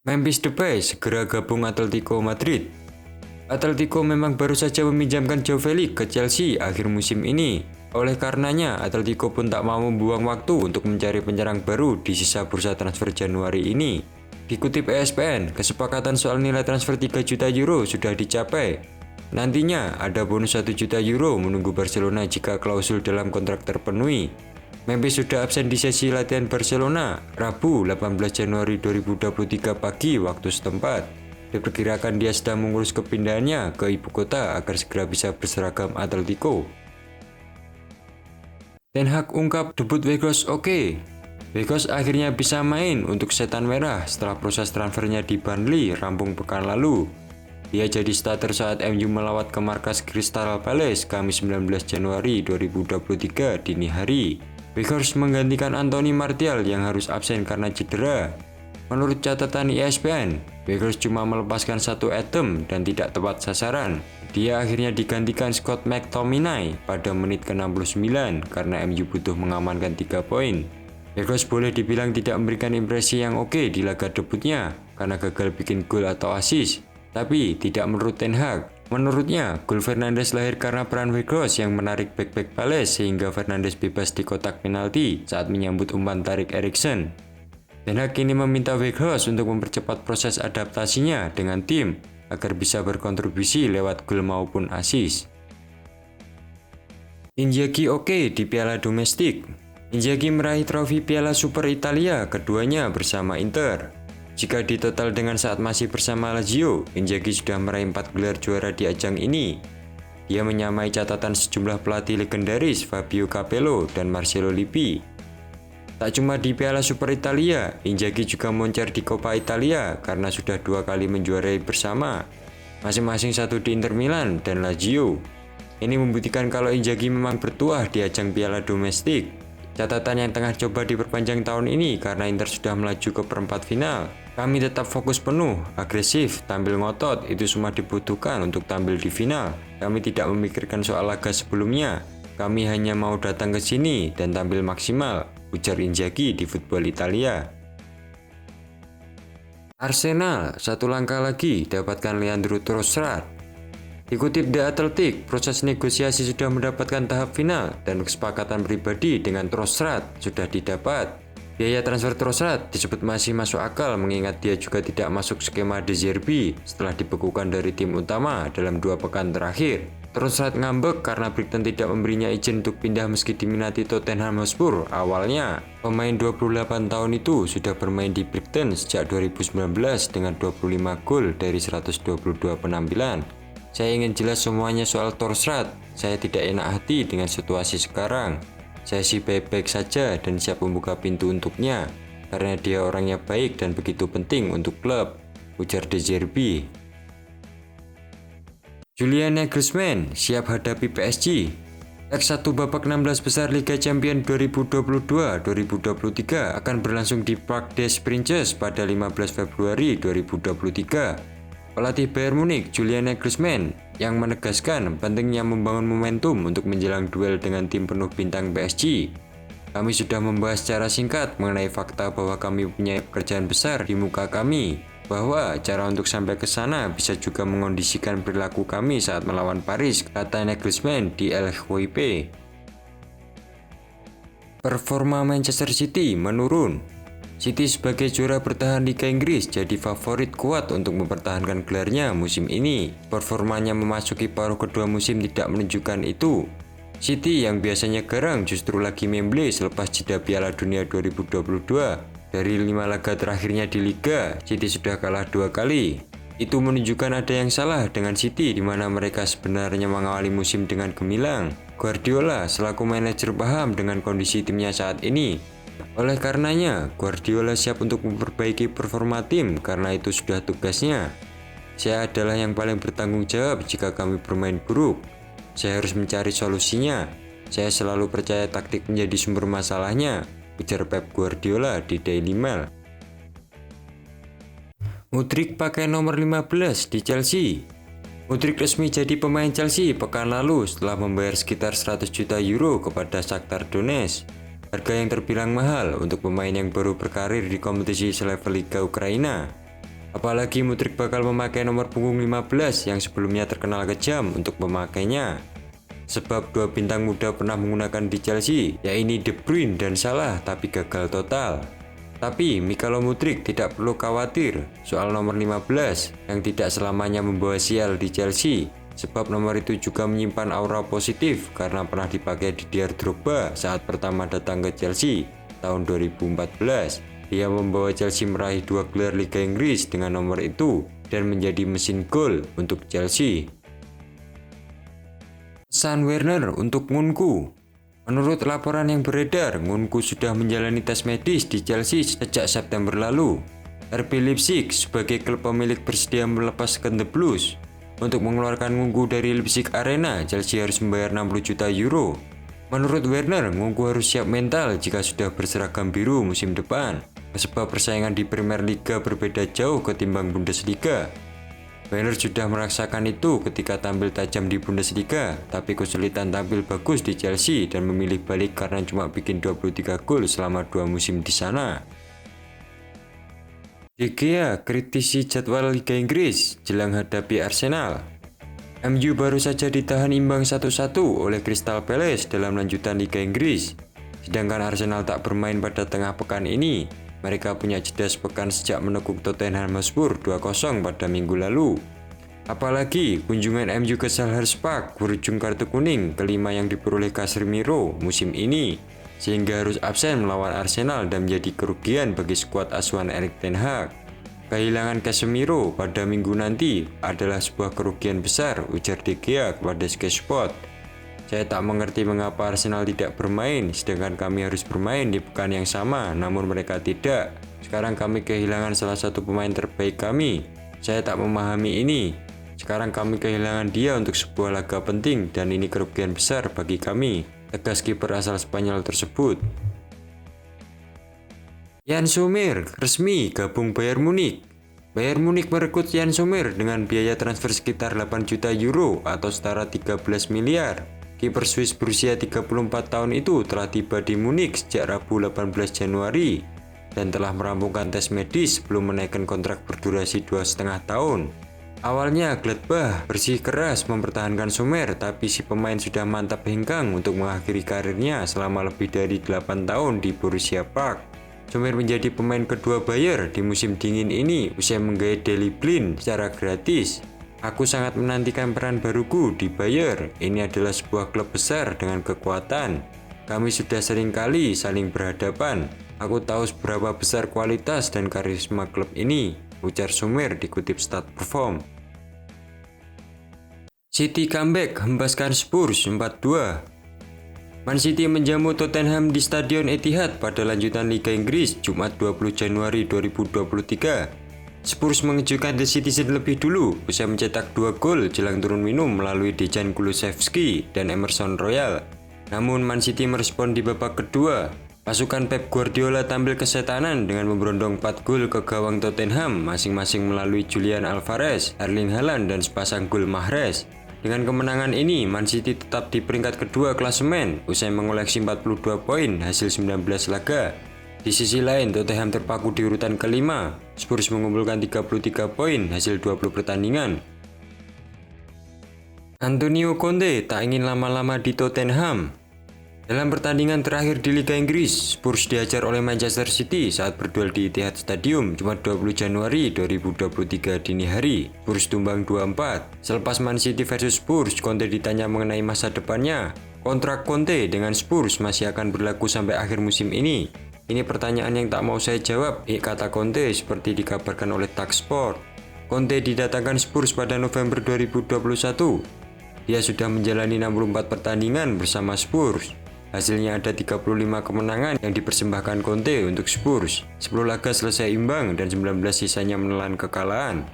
Memphis Depay segera gabung Atletico Madrid. Atletico memang baru saja meminjamkan Joao Felix ke Chelsea akhir musim ini. Oleh karenanya, Atletico pun tak mau membuang waktu untuk mencari penyerang baru di sisa bursa transfer Januari ini. Dikutip ESPN, kesepakatan soal nilai transfer 3 juta euro sudah dicapai. Nantinya ada bonus 1 juta euro menunggu Barcelona jika klausul dalam kontrak terpenuhi. Memphis sudah absen di sesi latihan Barcelona Rabu 18 Januari 2023 pagi waktu setempat. Diperkirakan dia sedang mengurus kepindahannya ke ibu kota agar segera bisa berseragam Atletico. Ten Hag ungkap debut Weghorst oke. Weghorst akhirnya bisa main untuk Setan Merah setelah proses transfernya di Burnley rampung pekan lalu. Dia jadi starter saat MU melawat ke markas Crystal Palace Kamis 19 Januari 2023 dini hari. Weghorst menggantikan Anthony Martial yang harus absen karena cedera. Menurut catatan ESPN, Weghorst cuma melepaskan satu item dan tidak tepat sasaran. Dia akhirnya digantikan Scott McTominay pada menit ke-69 karena MU butuh mengamankan 3 poin. Weghorst boleh dibilang tidak memberikan impresi yang oke di laga debutnya karena gagal bikin gol atau assist. Tapi tidak menurut Ten Hag. Menurutnya, gol Fernandes lahir karena peran Weghorst yang menarik bek-bek Palace sehingga Fernandes bebas di kotak penalti saat menyambut umpan tarik Eriksen. Ten Hag kini meminta Weghorst untuk mempercepat proses adaptasinya dengan tim agar bisa berkontribusi lewat gol maupun assist. Inzaghi oke di Piala Domestik. Inzaghi meraih trofi Piala Super Italia keduanya bersama Inter. Jika ditotal dengan saat masih bersama Lazio, Inzaghi sudah meraih 4 gelar juara di ajang ini. Dia menyamai catatan sejumlah pelatih legendaris Fabio Capello dan Marcelo Lippi. Tak cuma di Piala Super Italia, Inzaghi juga moncer di Coppa Italia karena sudah 2 kali menjuarai bersama, masing-masing satu di Inter Milan dan Lazio. Ini membuktikan kalau Inzaghi memang bertuah di ajang Piala Domestik. Catatan yang tengah coba diperpanjang tahun ini karena Inter sudah melaju ke perempat final. Kami tetap fokus penuh, agresif, tampil ngotot, itu semua dibutuhkan untuk tampil di final. Kami tidak memikirkan soal laga sebelumnya. Kami hanya mau datang ke sini dan tampil maksimal, ujar Inzaghi di Football Italia. Arsenal, satu langkah lagi dapatkan Leandro Trossard. Dikutip The Athletic, proses negosiasi sudah mendapatkan tahap final dan kesepakatan pribadi dengan Trossard sudah didapat. Biaya transfer Trossard disebut masih masuk akal mengingat dia juga tidak masuk skema De Zerbi setelah dibekukan dari tim utama dalam 2 pekan terakhir. Trossard ngambek karena Brighton tidak memberinya izin untuk pindah meski diminati Tottenham Hotspur awalnya. Pemain 28 tahun itu sudah bermain di Brighton sejak 2019 dengan 25 gol dari 122 penampilan. Saya ingin jelas semuanya soal Trossard. Saya tidak enak hati dengan situasi sekarang. Saya sih baik-baik saja dan siap membuka pintu untuknya karena dia orangnya baik dan begitu penting untuk klub, ujar De Zerbi. Julian Nagelsmann siap hadapi PSG. X1 babak 16 besar Liga Champions 2022-2023 akan berlangsung di Parc des Princes pada 15 Februari 2023. Pelatih Bayern Munich, Julian Nagelsmann, yang menegaskan pentingnya membangun momentum untuk menjelang duel dengan tim penuh bintang PSG. Kami sudah membahas secara singkat mengenai fakta bahwa kami punya pekerjaan besar di muka kami, bahwa cara untuk sampai ke sana bisa juga mengondisikan perilaku kami saat melawan Paris, kata Nagelsmann di LFYP. Performa Manchester City menurun. City sebagai juara bertahan Liga Inggris jadi favorit kuat untuk mempertahankan gelarnya musim ini. Performanya memasuki paruh kedua musim tidak menunjukkan itu. City yang biasanya garang justru lagi memble selepas jeda Piala Dunia 2022. Dari 5 laga terakhirnya di Liga, City sudah kalah 2 kali. Itu menunjukkan ada yang salah dengan City di mana mereka sebenarnya mengawali musim dengan gemilang. Guardiola selaku manajer paham dengan kondisi timnya saat ini. Oleh karenanya, Guardiola siap untuk memperbaiki performa tim karena itu sudah tugasnya. Saya adalah yang paling bertanggung jawab jika kami bermain buruk. Saya harus mencari solusinya. Saya selalu percaya taktik menjadi sumber masalahnya, ujar Pep Guardiola di Daily Mail. Mudryk pakai nomor 15 di Chelsea. Mudryk resmi jadi pemain Chelsea pekan lalu setelah membayar sekitar 100 juta euro kepada Shakhtar Donetsk. Harga yang terbilang mahal untuk pemain yang baru berkarir di kompetisi selevel Liga Ukraina. Apalagi Mudryk bakal memakai nomor punggung 15 yang sebelumnya terkenal kejam untuk pemakainya. Sebab dua bintang muda pernah menggunakan di Chelsea, yaitu De Bruyne dan Salah, tapi gagal total. Tapi Mykhailo Mudryk tidak perlu khawatir soal nomor 15 yang tidak selamanya membawa sial di Chelsea, sebab nomor itu juga menyimpan aura positif karena pernah dipakai Didier Drogba saat pertama datang ke Chelsea tahun 2014. Dia membawa Chelsea meraih 2 gelar Liga Inggris dengan nomor itu dan menjadi mesin gol untuk Chelsea. Pesan Werner untuk Nkunku. Menurut laporan yang beredar, Nkunku sudah menjalani tes medis di Chelsea sejak September lalu. RB Leipzig sebagai klub pemilik bersedia melepaskan The Blues. Untuk mengeluarkan Nkunku dari Leipzig Arena, Chelsea harus membayar 60 juta euro. Menurut Werner, Nkunku harus siap mental jika sudah berseragam biru musim depan, sebab persaingan di Premier Liga berbeda jauh ketimbang Bundesliga. Werner sudah merasakan itu ketika tampil tajam di Bundesliga, tapi kesulitan tampil bagus di Chelsea dan memilih balik karena cuma bikin 23 gol selama 2 musim di sana. De Gea kritisi jadwal Liga Inggris jelang hadapi Arsenal. MU baru saja ditahan imbang 1-1 oleh Crystal Palace dalam lanjutan Liga Inggris. Sedangkan Arsenal tak bermain pada tengah pekan ini. Mereka punya jeda sepekan sejak menekuk Tottenham Hotspur 2-0 pada minggu lalu. Apalagi kunjungan MU ke Selhurst Park berujung kartu kuning kelima yang diperoleh Casemiro musim ini, sehingga harus absen melawan Arsenal dan menjadi kerugian bagi skuad asuhan Erik ten Hag. Kehilangan Casemiro pada minggu nanti adalah sebuah kerugian besar, ujar De Gea kepada Sky Sport. Saya tak mengerti mengapa Arsenal tidak bermain, sedangkan kami harus bermain di pekan yang sama, namun mereka tidak. Sekarang kami kehilangan salah satu pemain terbaik kami. Saya tak memahami ini. Sekarang kami kehilangan dia untuk sebuah laga penting dan ini kerugian besar bagi kami, tegas kiper asal Spanyol tersebut. Yann Sommer resmi gabung Bayern Munich. Bayern Munich merekrut Yann Sommer dengan biaya transfer sekitar 8 juta euro atau setara 13 miliar. Kiper Swiss berusia 34 tahun itu telah tiba di Munich sejak Rabu 18 Januari dan telah merampungkan tes medis sebelum menaikkan kontrak berdurasi 2,5 tahun. Awalnya Gladbach bersikeras mempertahankan Sommer, tapi si pemain sudah mantap hengkang untuk mengakhiri karirnya selama lebih dari 8 tahun di Borussia Park. Sommer menjadi pemain kedua Bayern di musim dingin ini usai menggait Daley Blind secara gratis. Aku sangat menantikan peran baruku di Bayern. Ini adalah sebuah klub besar dengan kekuatan. Kami sudah sering kali saling berhadapan. Aku tahu seberapa besar kualitas dan karisma klub ini, ujar Sommer dikutip Stat.perform. City comeback hempaskan Spurs 4-2. Man City menjamu Tottenham di Stadion Etihad pada lanjutan Liga Inggris Jumat 20 Januari 2023. Spurs mengejutkan The Citizen lebih dulu usai mencetak 2 gol jelang turun minum melalui Dejan Kulusevski dan Emerson Royal. Namun Man City merespon di babak kedua. Pasukan Pep Guardiola tampil kesetanan dengan memberondong 4 gol ke gawang Tottenham masing-masing melalui Julian Alvarez, Erling Haaland dan sepasang gol Mahrez. Dengan kemenangan ini, Man City tetap di peringkat kedua klasemen usai mengoleksi 42 poin hasil 19 laga. Di sisi lain, Tottenham terpaku di urutan kelima. Spurs mengumpulkan 33 poin hasil 20 pertandingan. Antonio Conte tak ingin lama-lama di Tottenham. Dalam pertandingan terakhir di Liga Inggris, Spurs dihajar oleh Manchester City saat berduel di Etihad Stadium Jumat 20 Januari 2023 dini hari. Spurs tumbang 2-4. Selepas Man City versus Spurs, Conte ditanya mengenai masa depannya. Kontrak Conte dengan Spurs masih akan berlaku sampai akhir musim ini. Ini pertanyaan yang tak mau saya jawab, kata Conte seperti dikabarkan oleh Talksport. Conte didatangkan Spurs pada November 2021. Dia sudah menjalani 64 pertandingan bersama Spurs. Hasilnya ada 35 kemenangan yang dipersembahkan Conte untuk Spurs. 10 laga selesai imbang dan 19 sisanya menelan kekalahan.